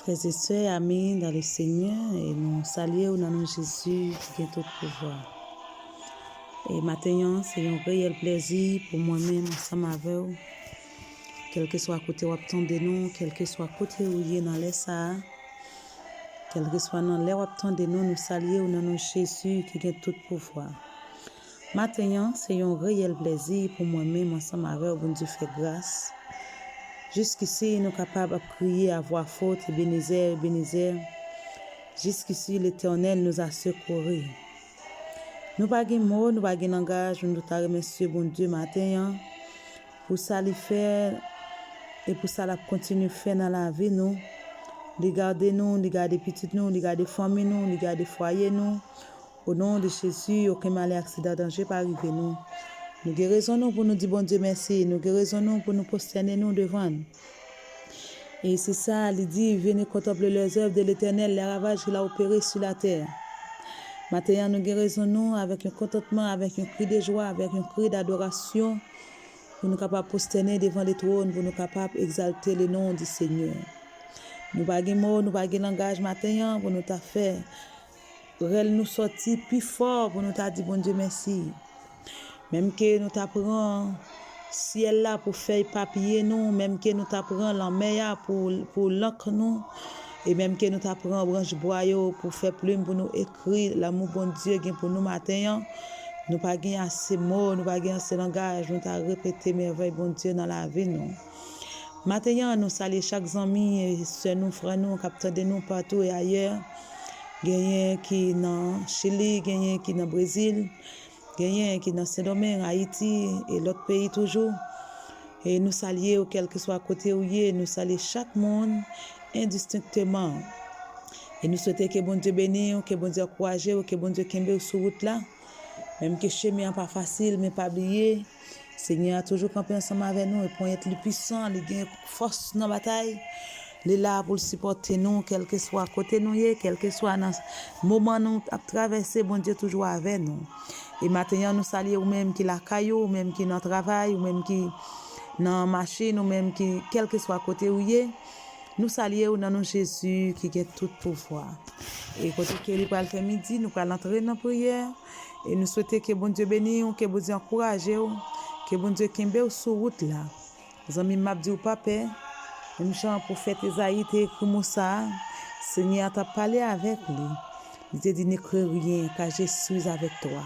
Frères et sœurs, amis dans le Seigneur, et nous saluons dans le nom de Jésus qui a tout pouvoir. Et maintenant, c'est un réel plaisir pour moi-même, ensemble avec vous, quel que soit côté où attendez nous, quel que soit côté où il est dans les ça, quel que soit dans les où attendez nous, nous saluons dans le nom de Jésus qui a tout pouvoir. Maintenant, c'est un réel plaisir pour moi-même, ensemble avec vous, bon Dieu fait grâce. Jusqu'ici, nous sommes capables de crier à voix forte, Ebenezer, Ebenezer. Jusqu'ici, l'Éternel nous a secourus. Nous n'avons pas de mots, nous n'avons pas de langage, nous te remercions, bon Dieu, matin, pour ça le faire et pour ça la continuer à faire dans la vie, nous. Regardez nous, regardez petites nous, regardez famille nous, regardez foyer nous. Au nom de Jésus, aucun mal et accident, danger pas arriver nous. Nous guérissons pour nous dire bon Dieu merci. Nous guérissons pour nous prosterner nous devant. Et c'est ça, il dit, venez contempler les œuvres de l'Éternel, les ravages qu'il a opérés sur la terre. Maintenant, nous guérissons avec un contentement, avec un cri de joie, avec un cri d'adoration, pour nous capables de prosterner devant les trônes, pour nous capables d'exalter le nom du Seigneur. Nous n'avons pas de mots, nous n'avons pas de langage maintenant, pour nous faire. Nous sortir plus fort, pour nous dire bon Dieu merci. Même que nous t'apprenons ciel là pour faire papier nous, même que nous t'apprenons la mer pour l'encre nous, et même que nous t'apprenons branche bois pour faire plume pour nous écrire l'amour bon Dieu gain pour nous matin, nous pas gain assez mots, nous pas gain assez langage, nous t'a répété merveille bon Dieu dans la vie nous. Matin nous saluons chaque ami et sœur nous frères nous capteur de nous partout et ailleurs. Gagnent qui dans Chili, gagnent qui dans Brésil, gagnent qui dans Saint-Domingue, Haïti et l'autre pays toujours. Et nous saluons, quel que soit côté où il est, nous saluons chaque monde indistinctement. Et nous souhaitons que bon Dieu bénisse, que bon Dieu encourage, que bon Dieu kembe sur route là. Même que le chemin n'est pas facile, mais pas oublier. Seigneur a toujours campé ensemble avec nous et pour être le puissant, il gagne force dans la bataille. Il est là pour supporter nous, quel que soit côté nous, quel que soit dans le moment nous à traverser, bon Dieu toujours avec nous. Et maintenant nous saluons ou même qui la caillou, ou même qui dans travail, ou même qui dans machine, ou même qui quel que soit côté où nous saluons dans nos Jésus qui a tout pouvoir. Et côté qui est pour le faire midi, nous allons entrer dans la prière et nous souhaitons que bon Dieu bénisse, que bon Dieu encourage, que bon Dieu kembe sur route là. Les amis m'a dit ou papa même Jean prophète Isaïe t'a écrit Moussa, Seigneur t'a parlé avec lui. Il t'a dit ne crains rien car je suis avec toi.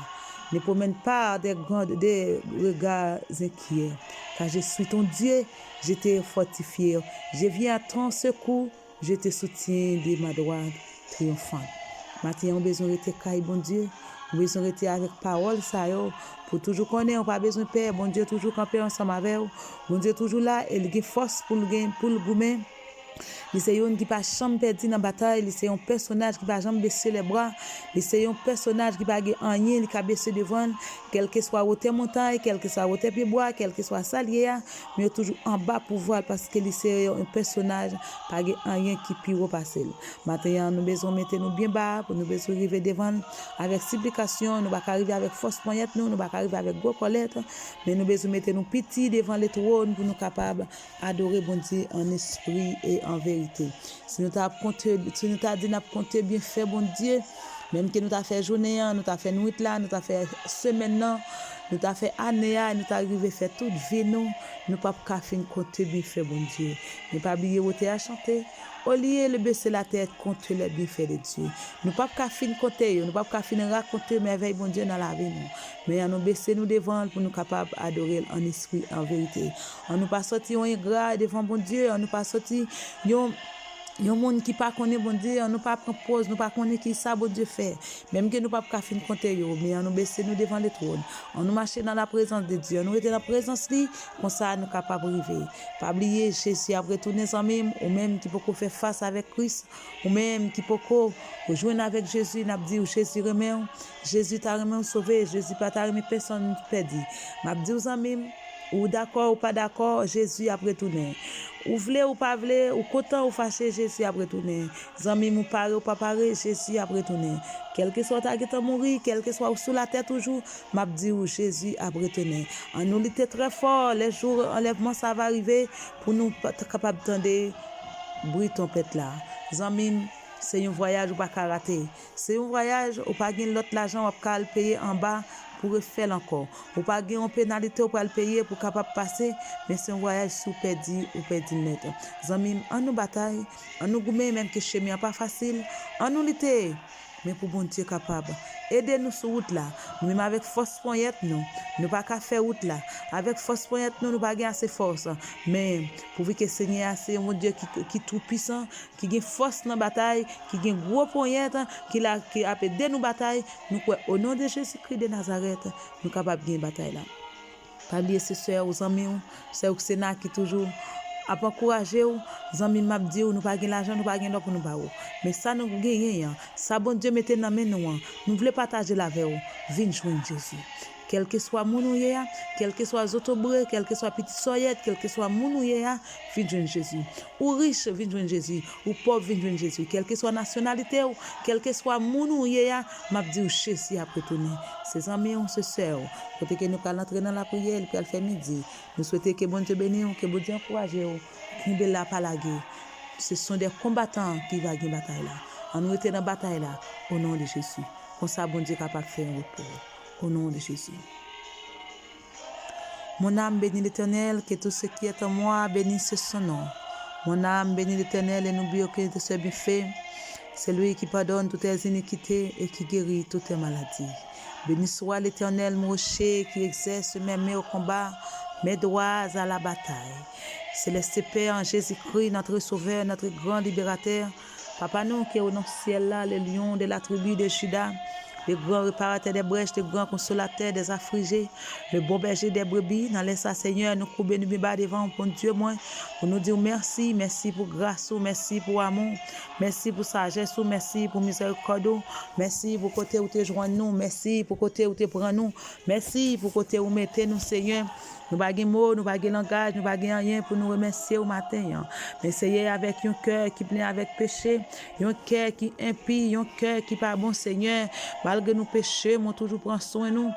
Ne promène pas des regards inquiets car je suis ton Dieu, je t'ai fortifié. Je viens à ton secours, je te soutiens de ma droite triomphante. Maintenant, on a besoin de te cailler, bon Dieu. On a besoin de te avec parole, ça yo. Pour toujours connaître, on n'a pas besoin de peur. Bon Dieu, toujours camper ensemble avec vous. Bon Dieu, toujours là, il a force pour le goumer. C'est un qui pas jamais perdu dans la bataille, c'est un personnage qui pas jamais baisser les bras, c'est un personnage qui pas rien qui a baissé devant, quel que soit hauteur montagne, quel que soit hauteur pied bois, quel que soit salier, mais toujours en bas pour voir parce que c'est un personnage pas rien qui peut passer. Maintenant nous besoin mettre nous bien bas pour nous besoin arriver devant avec supplication, nous pas arriver avec force moyette nous pas arriver avec gros colette, mais nous besoin mettre nous petit devant le trône pour nous capable adorer bon Dieu en esprit et en vérité. Si nous t'as dit n'a compté bien fait bon Dieu, même que nous t'a fait journée, nous t'a fait nuit là, nous t'a fait semaine là, nous t'a fait année là, nous t'a arrivé faire toute vie nous pas qu'à fin compter bien fait bon Dieu. Ne pas oublier où tu as chanté. Au lieu de baisser la tête contre les bienfaits de Dieu. Nous pas qu'à fin compter, nous pas qu'à fin raconter merveille bon Dieu dans la vie nous. Mais nous baisser nous devant pour nous capables d'adorer en esprit en vérité. On nous pas sorti un ingrat devant bon Dieu, on nous pas sorti yon monde qui pas connaît bon Dieu, on nous pas propose, nous pas connaît qui ça bon Dieu fait. Même que nous pas qu'à fin compter yo, mais on nous baisser nous devant le trône. On nous marcher dans la présence de Dieu, nous était dans la présence lui, comme ça nous capable arriver. Pas oublier Jésus après tourner en même ou même qui peut faire face avec Christ, ou même qui peut joindre avec Jésus, n'a dit Jésus remet, Jésus t'a remis sauvé, Jésus pas t'a remis personne perdu. M'a dit aux amis ou d'accord ou pas d'accord, Jésus a retourné. Ou vle ou pas vle, ou content ou fâché, Jésus a retourné. Zami ou paré ou pas paré, Jésus a retourné. Quel que soit ta guette mourir, quel que soit sous la terre toujours, m'a dit ou Jésus a retourné. En nous lutter très fort, les jours enlèvement ça va arriver pour nous capable d'entendre bruit trompette là. Zanmim, c'est un voyage ou pas qu'à rater. C'est un voyage ou pas gagner l'autre l'argent ou pas le payer en bas pour faire encore. Ou pas gagner une pénalité ou pas le payer pour capable passer, mais c'est un voyage sous perdu ou perdu net. Zanmim, en nous bataille, en nous goumé même que chemin pas facile, en nous lutter. Mais pour bon Dieu capable, aidez-nous sur route là, même avec force poignette nous pas qu'à faire route là, avec force poignette nous pas gain assez force, mais pour que Seigneur c'est mon Dieu qui tout puissant, qui gagne force dans bataille, qui gagne gros poignette, qui a aidé nous bataille, nous au nom de Jésus-Christ de Nazareth, nous capable gagner bataille là. Pas oublier ses sœurs, aux amis, c'est au Sénat qui toujours a encourager ou zanmi m'a dit nous pas gain l'argent nous pas gain pour nous ba mais ça nous gagner ça bon Dieu mette dans main nous voulons partager la avec vous vinn joindre Jésus quel que soit mounouye quel que soit zotobre quel que soit petit soyette quel que soit mounouye vinn joindre Jésus ou riche vinn joindre Jésus ou pauvre vinn joindre Jésus quel que soit nationalité ou quel que soit mounouye m'a dit Jésus a retourner ses amis on se sert côté que nous allons entrer dans la prière puis elle fait midi nous souhaitons que bon Dieu bénisse que bon Dieu encourage qui be la palagé ce sont des combattants qui va gagner bataille là on nous était dans bataille là au nom de Jésus comme ça bon Dieu capable faire un repos au nom de Jésus. Mon âme bénit l'Éternel, que tout ce qui est en moi bénisse son nom. Mon âme bénit l'Éternel et n'oublie aucun de ses bienfaits. C'est lui qui pardonne toutes tes iniquités et qui guérit toutes tes maladies. Béni soit l'Éternel, mon rocher, qui exerce mes mains au combat, mes doigts à la bataille. Céleste Père en Jésus-Christ, notre Sauveur, notre grand libérateur. Papa nous qui est au ciel là, le lion de la tribu de Juda, le grand réparateur des brèches, le grand consolateur des affligés, le bon berger des brebis, dans les Seigneur, nous couper nous bas devant pour Dieu moi, pour nous dire merci, merci pour grâce, merci pour amour, merci pour sagesse, merci pour miséricorde, merci pour côté où tu joins nous, merci pour côté où tu prends nous, merci pour côté où mettez nous Seigneur. Nous pas de mots, nous pas de langage, nous pas de rien pour nous remercier au matin. Mais c'est avec un cœur qui plein avec péché, un cœur qui impie, un cœur qui pas bon Seigneur. Malgré nos péchés, nous toujours prend soin de nous.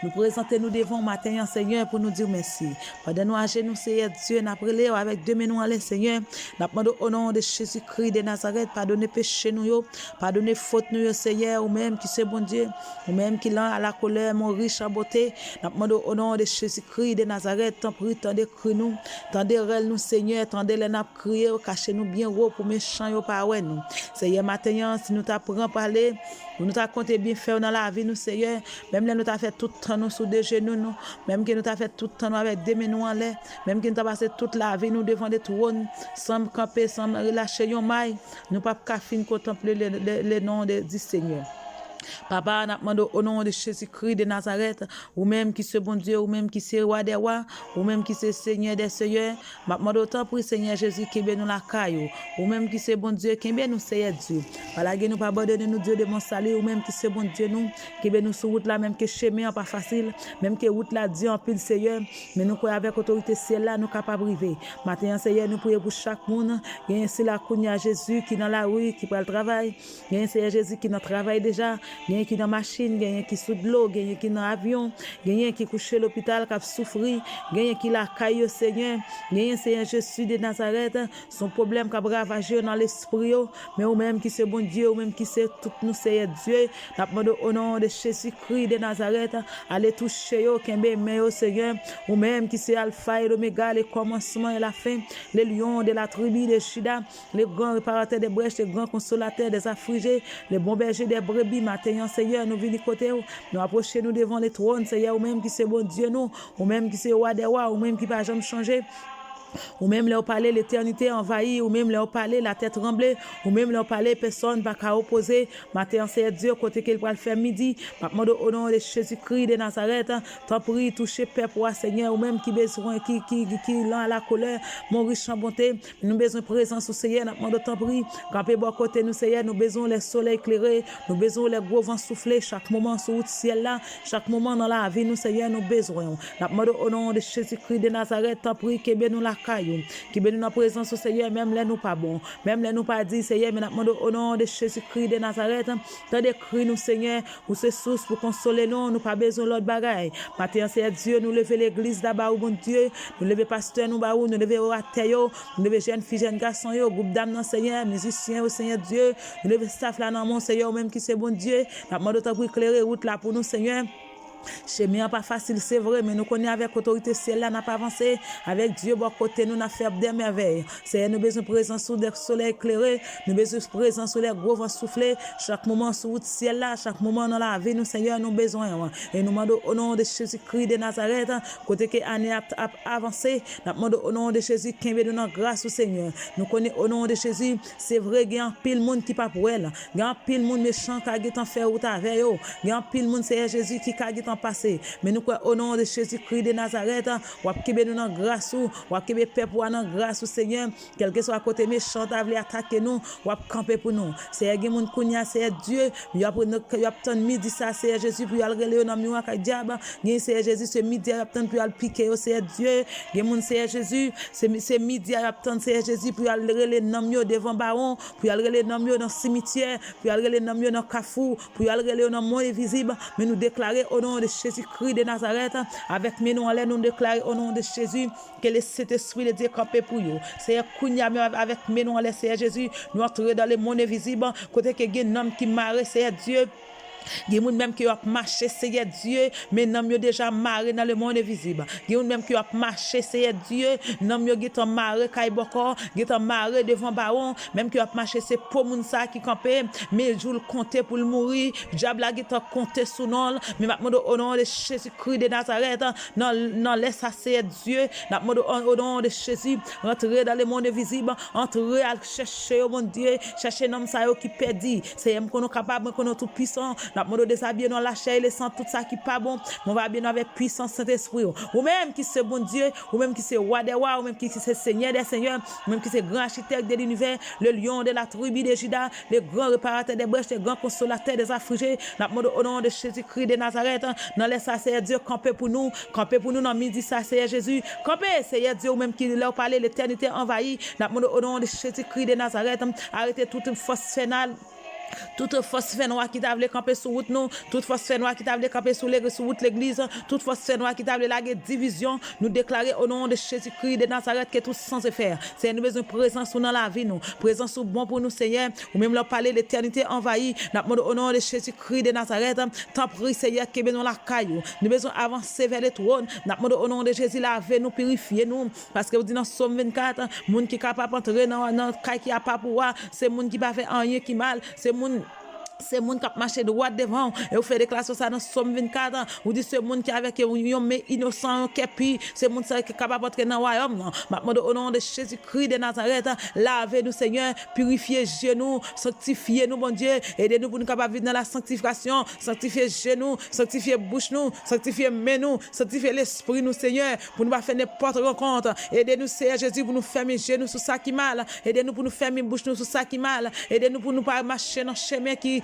Nous présentons devant matin, Seigneur, pour nous dire merci. Pendant nous à genoux, Seigneur Dieu, nous prions avec deux mains à Seigneur. Nous demandons au nom de Jésus-Christ de Nazareth, pardonnez péché nous, pardonnez faute nous, Seigneur, ou même qui c'est bon Dieu, ou même qui l'a à la colère, mon riche en beauté. Nous demandons au nom de Jésus-Christ de Nazareth, tant pis, tendez cri nous, tendez rel nous, Seigneur, tendez les nappes crier, cachez-nous bien haut pour méchants, pas ouais nous. Seigneur, matin, si nous t'apprenons à parler, nous t'a compté bien faire dans la vie nous Seigneur même là nous t'a fait tout le temps nous sous des genoux nous même que nous t'a fait tout le temps nous avec des mains en l'air même que nous t'a passé toute la vie nous devant des trônes sans camper sans relâcher un maille nous pas qu'à fin contempler le nom du Seigneur. Papa, nous demandons au nom de Jésus-Christ de Nazareth, ou même qui c'est bon Dieu, ou même qui c'est roi des rois, ou même qui c'est Seigneur des seigneurs, nous demandons autant pour Seigneur Jésus qui est nous la caillou, ou même qui c'est bon Dieu, qui est nous Seigneur Dieu. Voilà, nous pas abandonner nous Dieu de mon salut, ou même qui c'est bon Dieu nous, qui est nous sur route là, même que chemin pas facile, même que route là Dieu en pile Seigneur, mais nous croyons avec autorité ciel là, nous capables de arriver. Maintenant Seigneur, nous prions pour chaque monde, il y a ainsi la Kounia Jésus qui dans la rue, qui prend le travail, il y a Seigneur Jésus qui dans le travail déjà. Gagne qui dans machine, gagne qui sous de l'eau, gagne qui dans avion, gagne qui couché à l'hôpital qui a souffri, gagne qui la caille Seigneur, gagne Seigneur Jésus de Nazareth, son problème qui a ravagé dans l'esprit, mais ou même qui c'est bon Dieu, ou même qui c'est tout nous Seigneur Dieu, n'a demandé au nom de Jésus-Christ de Nazareth, allez toucher yo, kembe mais Seigneur, ou même qui c'est Alpha et l'Oméga, le commencement et la fin, les lions de la tribu de Juda, les grands réparateurs des brèches, les grands consolateurs des affligés, les bons bergers des brebis, matin, Seigneur, nous venons côté, nous approcher nous devant les trônes, Seigneur, ou même qui c'est bon Dieu, nous, ou même qui c'est roi des rois, ou même qui va jamais changer. Ou même leur parler l'éternité envahie, ou même leur parler la tête tremblée, ou même leur parler personne va qu'à opposer. Matin, c'est Dieu, côté qu'il va le faire midi. Maintenant, au nom de Jésus-Christ de Nazareth, tant pis, toucher Père pour Seigneur, ou même qui besoin, qui l'a à la colère, mon riche en bonté, nous besoin de présence au Seigneur, maintenant, tant pis, camper bon côté nous, Seigneur, nous besoin les soleils éclairés, nous besoin les gros vents soufflés, chaque moment sur le ciel là, chaque moment dans la vie, nous, Seigneur, nous besoin. Maintenant, au nom de Jésus-Christ de Nazareth, tant pis, que nous la caillou, qui bénit notre présence au Seigneur, même les nous pas bon, même les nous pas dit, Seigneur, mais nous demandons au nom de Jésus-Christ de Nazareth, tant de cris nous, Seigneur, ou c'est source pour consoler nous, nous pas besoin de l'autre bagaille. Maintenant, Seigneur Dieu, nous lever l'église d'abord, bon Dieu, nous lever pasteur, nous baou, nous lever orateur, nous lever jeunes filles, jeunes garçons, groupe d'âmes, non, Seigneur, musiciens, au Seigneur Dieu, nous lever staff là, non, mon Seigneur, même qui c'est bon Dieu, nous demandons pour éclairer route là pour nous, Seigneur. Chemin pas facile, c'est vrai, mais nous connaissons avec autorité ciel là n'a pas avancé. Avec Dieu bon côté nous n'a fait des merveilles. C'est nous besoin de présence sous des soleils éclairés, nous besoin de présence sous les gros vents soufflés. Chaque moment sous le ciel là, chaque moment dans la vie nous Seigneur nous besoin. Et nous demandons au nom de Jésus-Christ de Nazareth, côté que année a avancé, nous demandons au nom de Jésus qui veut nous grâce au Seigneur. Nous connaissons au nom de Jésus, c'est vrai qu'il y a un pile monde qui pas pour elle. Il y a un pile monde méchant qui a en faire ou avec eux. Il y a un pile monde c'est Jésus qui a passé, mais nous croyons au nom de Jésus-Christ de Nazareth, ou à qui nous dans grâce ou à qui peuple dans grâce au Seigneur, quel que soit à côté méchant a voulu attaquer nous, ou à camper pour nous. C'est un monde kounya, c'est Dieu, il y a tant midi ça c'est Jésus pour aller le dans miroir ka diable, c'est Jésus ce midi a tant pour aller piquer c'est Dieu, il monde c'est Jésus, c'est midi a tant c'est Jésus pour aller le dans miroir devant baron, pour aller le dans miroir dans cimetière, pour aller le dans miroir dans kafou, pour aller le dans monde invisible, mais nous déclarer au nom de Jésus-Christ de Nazareth, avec mes noms en l'air, nous déclarons au nom de Jésus que le Saint-Esprit de Dieu campé pour vous. C'est Kounia avec mes noms en l'air, c'est Jésus, nous entrons dans le monde invisible, côté que il y a un homme qui marre, c'est Dieu. Il y a des gens même qui ont marché, Seigneur Dieu, mais non, ils ont déjà marré dans le monde invisible. Il y a des gens même qui ont marché, Seigneur Dieu, non, ils ont marré, Kaiboko, ils ont marré devant Baron, même qui ont marché, c'est pour Mounsa qui campait, mais je le comptais pour le mourir, diable a compté sous nous, mais maintenant, au nom de Jésus-Christ de Nazareth, non, laisse à Seigneur Dieu, au nom de Jésus, entrer dans le monde invisible, entrer à chercher, oh mon Dieu, chercher un homme qui perdit, c'est un qu'on est capable, qu'on est tout puissant. Nous avons déshabillé dans la chair et le sang, tout ça qui n'est pas bon. On va bien avec puissance Saint-Esprit. Ou même qui c'est bon Dieu, ou même qui c'est roi des rois, ou même qui c'est Seigneur des seigneurs, ou même qui c'est grand architecte de l'univers, le lion de la tribu de Juda, le grand réparateur des brèches, le grand consolateur des affligés. Nous avons au nom de Jésus-Christ de Nazareth, dans les Seigneur Dieu, camper pour nous dans midi, ça c'est Jésus. Camper, Seigneur Dieu, ou même qui leur parlait, l'éternité envahie. Nous avons au nom de Jésus-Christ de Nazareth, arrêtez toute force fénale. Toute force noire qui t'a voulu camper sur route nous, toute force noire qui t'a voulu camper sur route l'église, toute force noire qui t'a voulu laguer division, nous déclarer au nom de Jésus-Christ de Nazareth que tout sans faire. C'est nous besoin de présence dans la vie nous, présence bon pour nous Seigneur, ou même leur parler l'éternité envahie, au nom de Jésus-Christ de Nazareth, tant prie Seigneur qui est dans la caillou, nous besoin avancer vers le trône, au nom de Jésus laver nous, purifier nous, parce que vous dites dans Somme 24, monde qui est capable d'entrer dans la caille qui a pas pouvoir, c'est monde qui pas fait rien qui mal, c'est c'est monde qui a marché droit devant et vous faites déclaration ça dans Somme 24 vous dites ce monde qui avec un mais innocent qui puis c'est monde qui est capable d'entrer dans le royaume maintenant au nom de Jésus-Christ de Nazareth lavez nous Seigneur purifiez genoux sanctifiez nous bon Dieu aidez-nous pour nous capables vivre dans la sanctification sanctifiez genoux sanctifiez bouche nous sanctifiez main nous sanctifiez l'esprit nous Seigneur pour nous pas faire n'importe rencontre aidez-nous Seigneur Jésus pour nous fermer genoux sur ça qui mal aidez-nous pour nous fermer bouche nous sur ça qui mal aidez-nous pour nous pas marcher dans chemin qui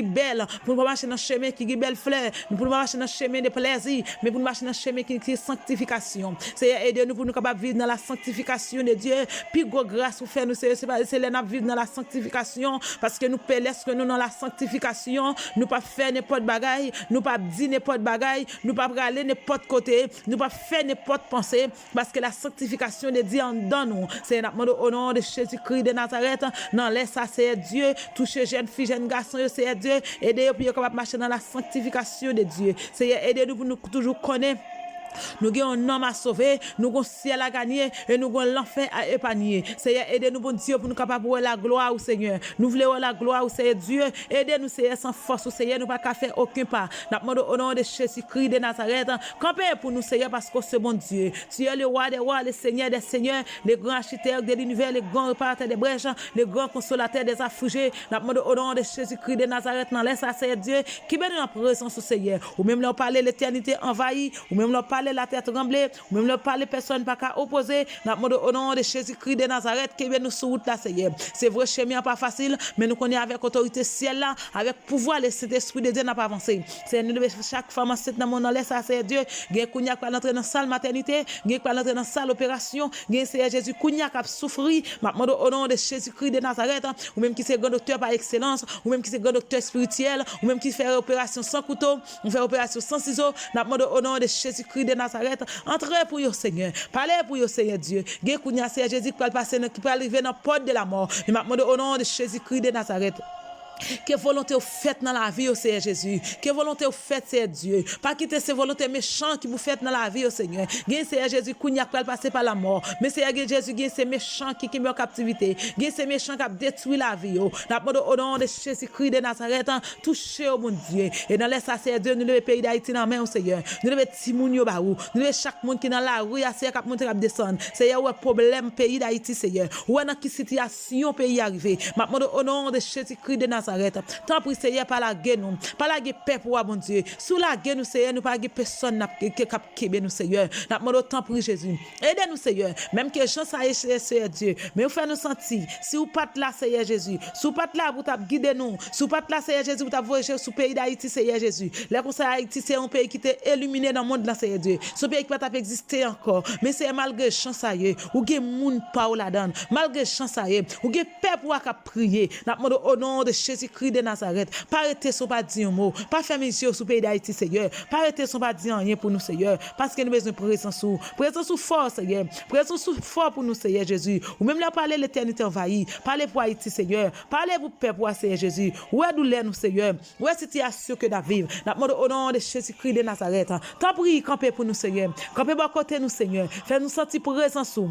belle, pour nous marcher dans le chemin qui belle fleur, pour nous marcher dans le chemin de plaisir, mais pour nous marcher dans le chemin qui est sanctification. C'est aider-nous pour nous capables de vivre dans la sanctification de Dieu. Puis grâce pour faire nous c'est les nous vivre dans la sanctification parce que nous laisse que nous dans la sanctification, nous pas faire n'importe bagaille, nous pas dire n'importe bagaille, nous pas aller n'importe côté, nous pas faire n'importe pensée parce que la sanctification de Dieu en dans nous. C'est au nom de Jésus-Christ de Nazareth, non laisse ça c'est Dieu, toucher jeune fille, jeune garçon, c'est Dieu, aidez-nous pour capable marcher dans la sanctification de Dieu. C'est aidez-nous pour nous toujours connaître. Nous avons un homme à sauver, nous avons un ciel à gagner et nous avons l'enfer à épargner. Seigneur, aidez-nous, bon Dieu, pour nous capables de la gloire au Seigneur. Nous voulons la gloire au Seigneur Dieu. Aidez-nous, Seigneur, sans force au Seigneur, nous ne pouvons pas faire aucun pas. Nous demandons au nom de Jésus-Christ de Nazareth, campez pour nous, Seigneur, parce que c'est bon Dieu. Tu es le roi des rois, le Seigneur des seigneurs, le grand architecte de l'univers, le grand réparateur des brèches, le grand consolateur des affligés. Nous demandons au nom de Jésus-Christ de Nazareth, nous laisse à Seigneur Dieu, qui bénit la présence au Seigneur. Ou même leur parler l'éternité envahie, ou même leur parler parler la tête tremblée, ou même le parler personne pas qu'à opposer. N'a demandé au nom de Jésus-Christ de Nazareth que nous sur route là Seigneur. C'est vrai chemin pas facile, mais nous connaissons avec autorité ciel là, avec pouvoir le Saint-Esprit de Dieu n'a pas avancé. C'est nous devons chaque femme enceinte dans mon laisse ça c'est Dieu. Gen kounya qui entrer dans salle maternité, gen qui entrer dans salle opération, gen Seigneur Jésus kounya qui a souffri. M'a demandé au nom de Jésus-Christ de Nazareth, ou même qui c'est grand docteur par excellence, ou même qui c'est grand docteur spirituel, ou même qui fait opération sans couteau, on fait opération sans ciseaux. N'a demandé au nom de Jésus-Christ de Nazareth, entrez pour yo Seigneur, parlez pour yo Seigneur Dieu. Gen kounya Seigneur Jésus qui va passer qui peut arriver dans la porte de la mort. M'a demandé au nom de Jésus-Christ de Nazareth. Que volonté vous faites dans la vie, au Seigneur Jésus. Que volonté vous faites, Seigneur Dieu. Pas quitter ces volontés méchantes qui vous faites dans la vie, au Seigneur. Gain Seigneur Jésus, qui n'y a pas passé par la mort. Mais Seigneur Jésus, gain ces méchants qui sont en captivité. Gain ces méchants qui ont détruit la vie. Nous demandons au nom de Jésus-Christ de Nazareth, touchez au mon Dieu. Et dans les Seigneur Dieu, nous devons pays d'Haïti dans la main, au Seigneur. Nous devons Timounio Barou. Nous devons chaque monde qui est dans la rue, Seigneur, qui monte, qui descend. Seigneur, où est problème pays d'Haïti, Seigneur. Où est dans quelle situation pays arrivé. Nous demandons au nom de Jésus-Christ de Nazareth. Seigneur, par la guerre, nous, par la guerre, paix pour mon Dieu. Sous la guerre, nous, Seigneur, nous pas de personne qui a nous, Seigneur. Nous demandons tant pour Jésus. Aidez-nous, Seigneur. Même que gens ça est, Seigneur Dieu. Mais vous faites nous sentir. Si vous pas là, Seigneur Jésus. Si vous pas là, vous t'avez guidé nous. Si vous pas là, Seigneur Jésus, vous t'avez voyagé sur le pays d'Haïti, Seigneur Jésus. Là, pour ça, Haïti, c'est un pays qui est illuminé dans le monde, là, Seigneur Dieu. Ce pays qui va exister encore. Mais c'est malgré chance, ça y est. Ou que moun pas ou la donne. Malgré chance, ça y est. Ou que peuple pour prier. Nous demandons au nom de Jésus-Christ de Nazareth. Pas arrêter son pas dire un mot, pas faire mission sur le pays d'Haïti, Seigneur. Pas arrêter son pas dire rien pour nous, Seigneur. Parce que nous avons besoin de présence fort, Seigneur. Présence fort pour nous, Seigneur Jésus. Ou même là, parler l'éternité envahie. Parlez pour Haïti, Seigneur. Parlez pour peuple, pour Seigneur Jésus. Où est douleur, nous, Seigneur? Où est situation que nous vivons? Nous demandons au nom de Jésus-Christ de Nazareth. Tant pis, camper pour nous, Seigneur. Camper à côté nous, Seigneur. Fais-nous sentir présence sous.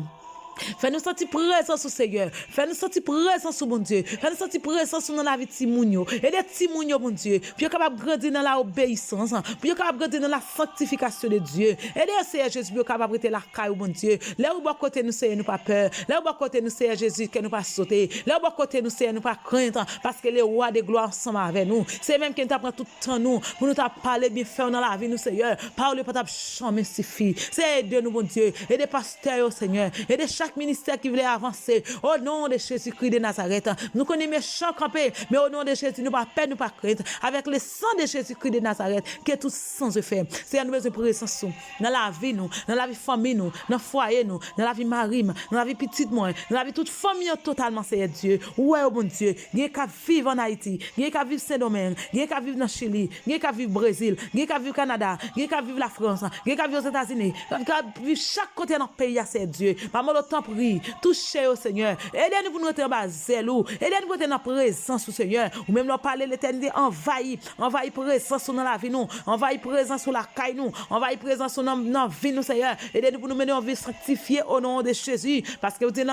Fais-nous sentir présence au Seigneur. Fais-nous sentir présence au mon Dieu. Fais-nous sentir présence dans la vie de Timounio. Et des Timounio, mon Dieu. Puis nous capable de grandir dans la obéissance. Puis nous capable de grandir dans la sanctification de Dieu. Et des Seigneur Jésus, nous capable de rester la caille, mon Dieu. Là où bas côté nous, Seigneur, nous pas peur. Là où bas côté nous, Seigneur Jésus, que nous pas sauter. Là où bas côté nous, Seigneur, nous pas craindre. Parce que les rois de gloire ensemble avec nous. C'est même qu'il nous prend tout le temps, nous. Pour nous parler bien faire dans la vie, nous, Seigneur. Parle pas de chambre, suffit. C'est aider nous, mon Dieu. Et des pasteurs, Seigneur. Et de chaque ministère qui voulait avancer au nom de Jésus-Christ de Nazareth. Nous connaissons méchants campés, mais au nom de Jésus, nous pas peur, nous pas crainte. Avec le sang de Jésus-Christ de Nazareth, que tout sans effet. C'est à nous besoin de présence dans la vie, nous, dans la vie famille, nous, dans le foyer, nous, dans la vie mari, dans la vie petite, moi, dans la vie toute famille totalement, c'est Dieu. Ouais, oh bon Dieu, il y a qu'à vivre en Haïti, il y a qu'à vivre Saint-Domingue, il y a qu'à vivre dans le Chili, il y a qu'à vivre au Brésil, il y a qu'à vivre au Canada, il y a qu'à vivre la France, il y a qu'à vivre aux États-Unis, il y a qu'à vivre chaque côté dans le pays, c'est Dieu. Maman, le temps prie. Touchez au Seigneur. Aidez-nous pour nous être en bas zèle. Aidez-nous pour être dans la présence au Seigneur. Ou même nous parler l'éternité envahit présence dans la vie nous. Envahit présence sur la caille nous. Envahit présence dans la vie nous Seigneur. Aidez-nous pour nous mener en vie sanctifiée au nom de Jésus. Parce que vous dites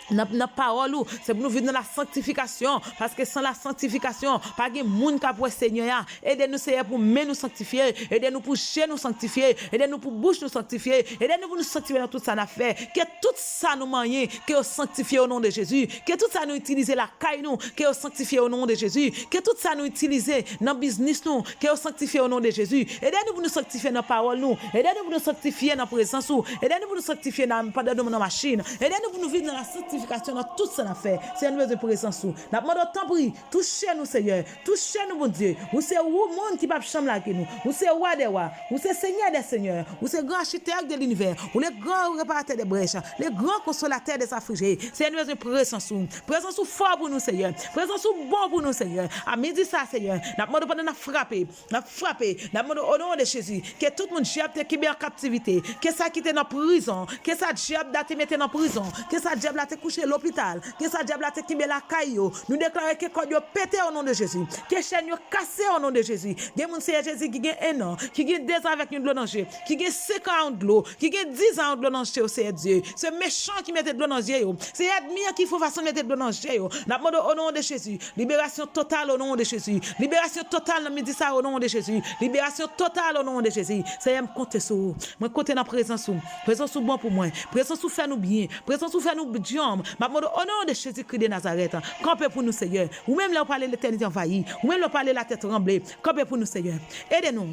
notre parole, c'est pour nous vivre dans la sanctification. Parce que sans la sanctification, pas de monde qui peut Seigneur. Aidez-nous, Seigneur, pour nous sanctifier. Aidez-nous pour chez nous sanctifier. Aidez-nous pour bouche nous sanctifier. Aidez-nous pour nous sanctifier dans tout ça nous fait. Que tout ça nous manier, que nous sanctifier au nom de Jésus. Que tout ça nous utiliser la caille nous, que nous sanctifier au nom de Jésus. Que tout ça nous utiliser dans le business nous, que nous sanctifier au nom de Jésus. Aidez-nous pour nous sanctifier dans la parole nous. Aidez-nous pour nous sanctifier dans la présence nous. Aidez-nous pour nous sanctifier dans la machine. Aidez-nous pour nous vivre dans la sanctification dans tout ça n'a fait. C'est une de présence. Nous demandons tant prix. Touchez-nous, Seigneur. Touchez-nous, mon Dieu. Vous c'est où monde qui va chambre là que nous. Vous c'est roi des rois. Vous c'est Seigneur des seigneurs. Vous c'est grand architecte de l'univers. Vous les grands réparateurs des brèches. Les grands consolateurs des affligés. C'est une de présence. Présence fort pour nous, Seigneur. Présence bon pour nous, Seigneur. À midi ça, Seigneur. Nous demandons pendant frapper. Nous demandons au nom de Jésus que tout le monde diable qui est en captivité. Que ça qui est dans prison. Que ça diable qui est en prison. Que ça diable qui est couché l'hôpital. Que ça diable qui est la caillou. Nous déclarons que quand Dieu pété au nom de Jésus. Que chaîne cassé au nom de Jésus. Des moun c'est Jésus qui a 1 an, qui a 2 ans avec une de l'eau danger, qui a 5 ans de l'eau, qui a 10 ans de l'eau danger au Seigneur Dieu. C'est méchant qui mette de l'eau danger. C'est ennemi qui faut façon mettre de l'eau danger. Nous demandons au nom de Jésus. Libération totale au nom de Jésus. Libération totale dans midi ça au nom de Jésus. Libération totale au nom de Jésus. C'est me compter sur vous. Moi compter dans présence. Présence bon pour moi. Présence faire nous bien. Présence faire nous diom. Au nom de Jésus-Christ de Nazareth, campez pour nous, Seigneur. Ou même là, on parle de l'éternité envahie. Ou même là, on parle de la tête tremblée. Campez pour nous, Seigneur. Aidez-nous.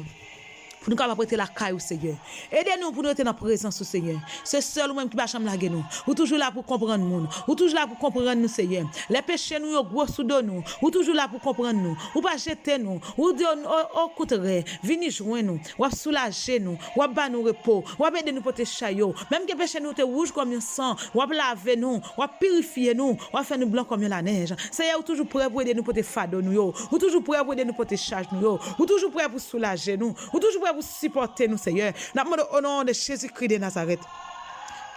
pour nous capables prêter la caille au Seigneur. Aidez-nous pour nous être dans la présence au Seigneur. C'est seul ou même qui va chambre laguer nous. Ou toujours là pour comprendre nous. Ou toujours là pour comprendre nous, Seigneur. Les péchés nous, gros sous nous. Ou toujours là pour comprendre nous. Ou pas jeter nous. Ou dire au contraire, venez joindre nous. Ou soulager nous. Ou bas nous repos. Ou aider nous porter chaillot. Même que péché nous te rouge comme un sang. Ou laver nous. Ou purifier nous. Ou faire nous blanc comme la neige. Seigneur, ou toujours prêt pour aider nous porter fardeau nous. Ou toujours prêt pour aider nous porter charge nous. Ou toujours prêt pour soulager nous. Ou toujours prêt pour supporter nous, Seigneur. Nous demandons au nom de Jésus-Christ de Nazareth.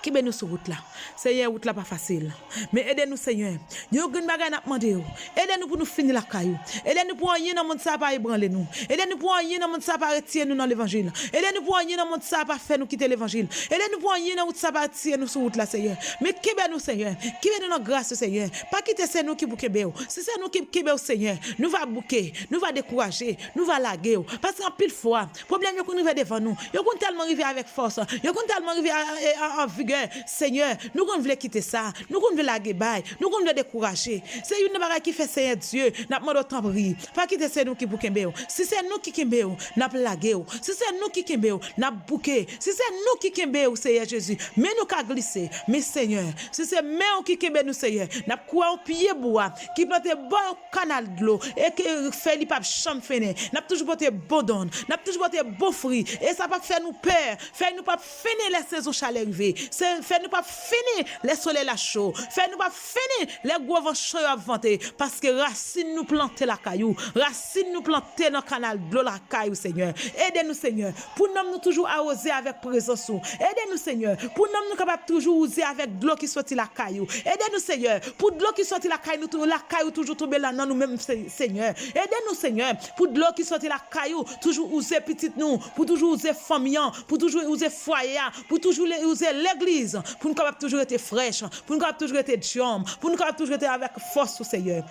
Qui ben nous sur route là. Seigneur, route là pas facile. Mais aidez-nous, Seigneur. Nous avons une bagaille à demander. Aidez-nous pour nous finir la caillou. Aidez-nous pour rien dans le monde ça pas ébranler nous. Aidez-nous pour rien dans le monde ça pas retirer nous dans l'évangile. Aidez-nous pour rien dans le monde ça pas faire nous quitter l'évangile. Aidez-nous pour rien dans le monde ça pas retirer nous sur route là, Seigneur. Mais qui ben nous, Seigneur. Qui ben nous grâce, Seigneur. Pas quitter c'est nous qui bouquer béo. Si c'est nous qui bouquer Seigneur, nous va bouquer, nous va décourager, nous va laguer. Parce qu'en pile fois, problème yo qu'on arrive devant nous. Yo qu'on tellement arriver avec force. Yo qu'on tellement arriver en vigueur. Seigneur, nous qu'on veut quitter ça, nous qu'on veut la guébaille, nous qu'on veut décourager. C'est une bagaille qui fait Seigneur Dieu, n'a pas d'autre temps. Pas quitter c'est nous qui bouquembéo. Si c'est nous qui kembéo, n'a pas laguéo. Si c'est nous qui kembéo, n'a bouqué. Si c'est nous qui kembéo, Seigneur Jésus, mais nous qu'à glisser. Mais Seigneur, si c'est nous qui kembéo nous Seigneur, n'a quoi au pied bois, qui plante bon canal de l'eau et que fait li pas chambre fene, n'a toujours porté bon don, n'a toujours porté bon fruit et ça pas faire nous peur, fait nous pas finir les saisons chaleur arriver. Fait nous pas finir les soleils la chaud. Fait nous pas finir les gros vents chauds à vanter. Parce que racine nous planter la caillou. Racine nous planter dans le canal de l'eau la caillou, Seigneur. Aidez-nous, Seigneur. Pour nous toujours arroser avec présence. Aidez-nous, Seigneur. Pour nous capable toujours user avec de l'eau qui sortit la caillou. Aidez-nous, Seigneur. Pour de l'eau qui sortit la caillou, la caillou toujours tomber là dans nous-mêmes, Seigneur. Aidez-nous, Seigneur. Pour de l'eau qui sortit la caillou, toujours user petite nous. Pour toujours user famille. Pour toujours user foyer. Pour toujours user l'église. Pour nous capables toujours être fraîche, pour nous capables toujours être jambes, pour nous capables toujours être avec force au Seigneur.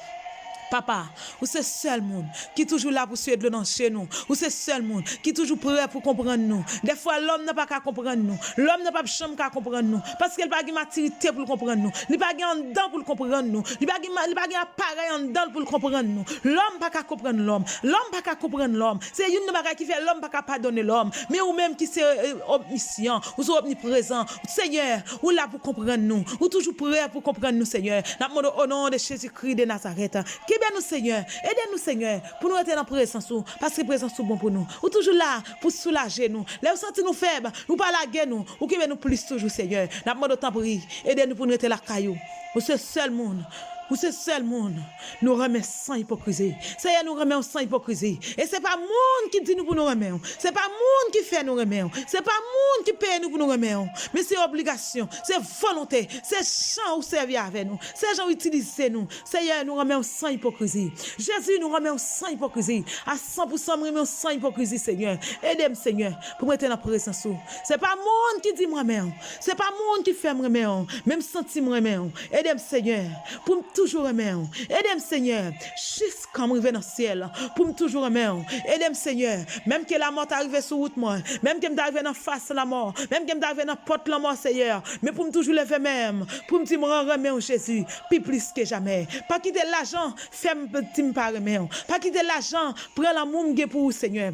Papa, ou c'est seul monde qui est toujours là pour suivre dans chez nous. Ou c'est seul monde qui est toujours prêt pour comprendre nous. Des fois, l'homme n'a pas qu'à comprendre nous. L'homme n'a pas chambre qu'à comprendre nous. Parce qu'il n'a pas de maturité pour comprendre nous. Il n'a pas de dedans pour comprendre nous. Il n'a pas de appareil en dedans pour comprendre nous. L'homme n'a pas qu'à comprendre l'homme. L'homme n'a pas qu'à comprendre l'homme. C'est une bagaille qui fait l'homme n'a pas qu'à pardonner l'homme. Mais ou même qui c'est omniscient, ou c'est omniprésent. Seigneur, ou là pour comprendre nous. Ou toujours prêt pour comprendre nous, Seigneur. Nous demandons au nom de Jésus-Christ de Nazareth. Aidez-nous, Seigneur. Aidez-nous, Seigneur, pour nous être dans la présence, parce que la présence est bon pour nous. Ou toujours là pour soulager nous. Là, vous sentez nous faibles, nous pas la guerre nous. Ou qui nous plus toujours, Seigneur. Nous demandons temps pour aidez-nous pour nous être la caillou. Ou ce seul monde. Ou ce seul monde nous remet sans hypocrisie. Seigneur, nous remet sans hypocrisie. Et c'est pas monde qui dit nous pour nous remettre. C'est pas monde qui fait nous remettre. C'est pas monde qui paye nous pour nous remettre. Mais c'est obligation, c'est volonté, c'est chant ou servir avec nous. C'est gens utiliser nous. Seigneur, nous remet sans hypocrisie. Jésus nous remet sans hypocrisie. À 100% nous remet sans hypocrisie, Seigneur. Aidez-moi, Seigneur, pour mettre dans la présence. C'est pas monde qui dit moi remettre. C'est pas monde qui fait me remettre. Même senti me remettre. Aidez-moi, Seigneur, pour toujours aimer. Aidez-moi, Seigneur, jusqu'à me dans le ciel, pour me toujours aimer. Aidez-moi, Seigneur, même que la mort arrive sur route, moi, même que m'arrive dans face la mort, même que m'arrive dans porte la mort, Seigneur, mais pour me toujours lever même, pour me dire, me remettre Jésus, puis plus que jamais. Pas quitter l'argent, faire me petit me pas remettre. Pas quitter l'argent, prendre l'amour pour vous, Seigneur.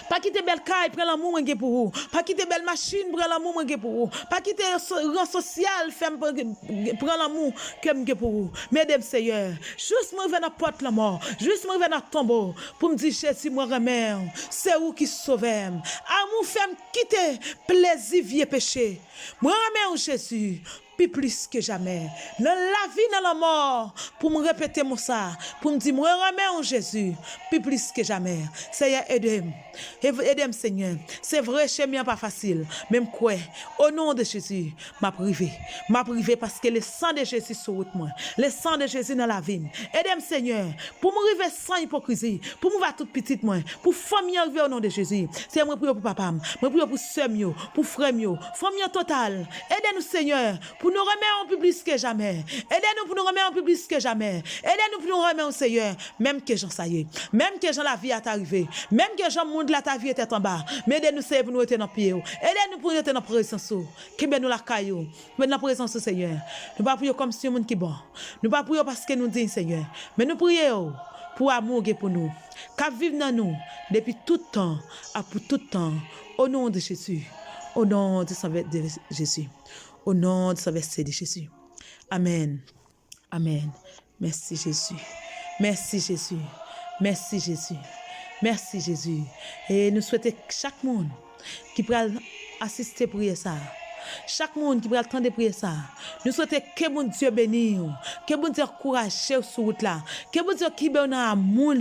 Pas quitter belle caille, prendre l'amour pour vous. Pas quitter belle machine, prendre l'amour pour vous. Pas quitter rang social, prendre l'amour pour vous. Mesdames, Seigneur, juste me venir dans la porte la mort, juste me venir dans le tombeau, pour me dire, Jésus, moi remets, c'est où qui sauve. Amour fait quitter plaisir, vieux péché. Moi remets, Jésus. Puis plus que jamais, dans la vie, dans la mort, pour me répéter mon ça, pour me dire, moi remets en Jésus, puis plus que jamais. Seigneur, aidez-moi. Aidez-moi, Seigneur. C'est vrai, chez moi, pas facile. Même quoi, au nom de Jésus, m'a privé. M'a privé parce que le sang de Jésus sur route moi. Le sang de Jésus dans la vie. Aidez-moi, Seigneur, pour me arriver sans hypocrisie, pour me voir toute petite moi, pour famille arriver au nom de Jésus. C'est moi prier pour papa, moi prier pour sœur mio, pour frère mio, famille totale. Aidez-nous, Seigneur, pour nous remettre en public que jamais. Aidez-nous pour nous remettre en public que jamais. Aidez-nous pour nous remettre au Seigneur, même que j'en ça y est, même que j'en la vie est arrivée, même que j'en monde la ta vie était en bas. Mais aidez-nous, Seigneur, pour nous être dans pied. Aidez-nous pour nous être dans la présence. Qui ben nous la caillou, mais dans la présence du Seigneur. Nous pas prier comme si un monde qui bon. Nous pas prier parce que nous disons Seigneur, mais nous prions pour amour pour nous, qui vivent dans nous depuis tout temps, et pour tout temps, au nom de Jésus, au nom de Jésus, au nom de de Jésus. Amen. Amen. Merci Jésus. Merci Jésus. Merci Jésus. Merci Jésus. Et nous souhaitons chaque monde qui pourra assister pour ça. Chaque monde qui pourra attendre prier ça. Nous souhaitons que mon Dieu bénisse, que mon Dieu encourage sur route là, que mon Dieu qui donne amour,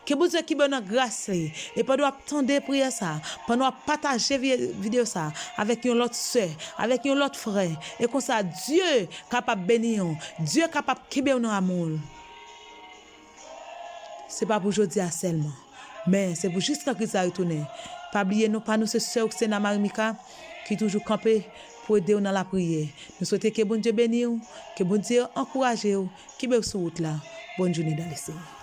que mon Dieu qui donne grâce et pendant attendre prier ça, pendant partager vidéo ça avec une autre sœur, avec une autre frère et comme ça Dieu capable bénir, Dieu capable qui donne amour. C'est pas pour aujourd'hui seulement, mais c'est pour jusqu'à que ça retourne. Pas oublier nous pas nous ce sœur c'est na Marimika qui toujours campé pour aider dans la prière. Nous souhaitons que bon Dieu bénisse, que bon Dieu encourage, que vous sur route là. Bonne journée dans les Seigneur.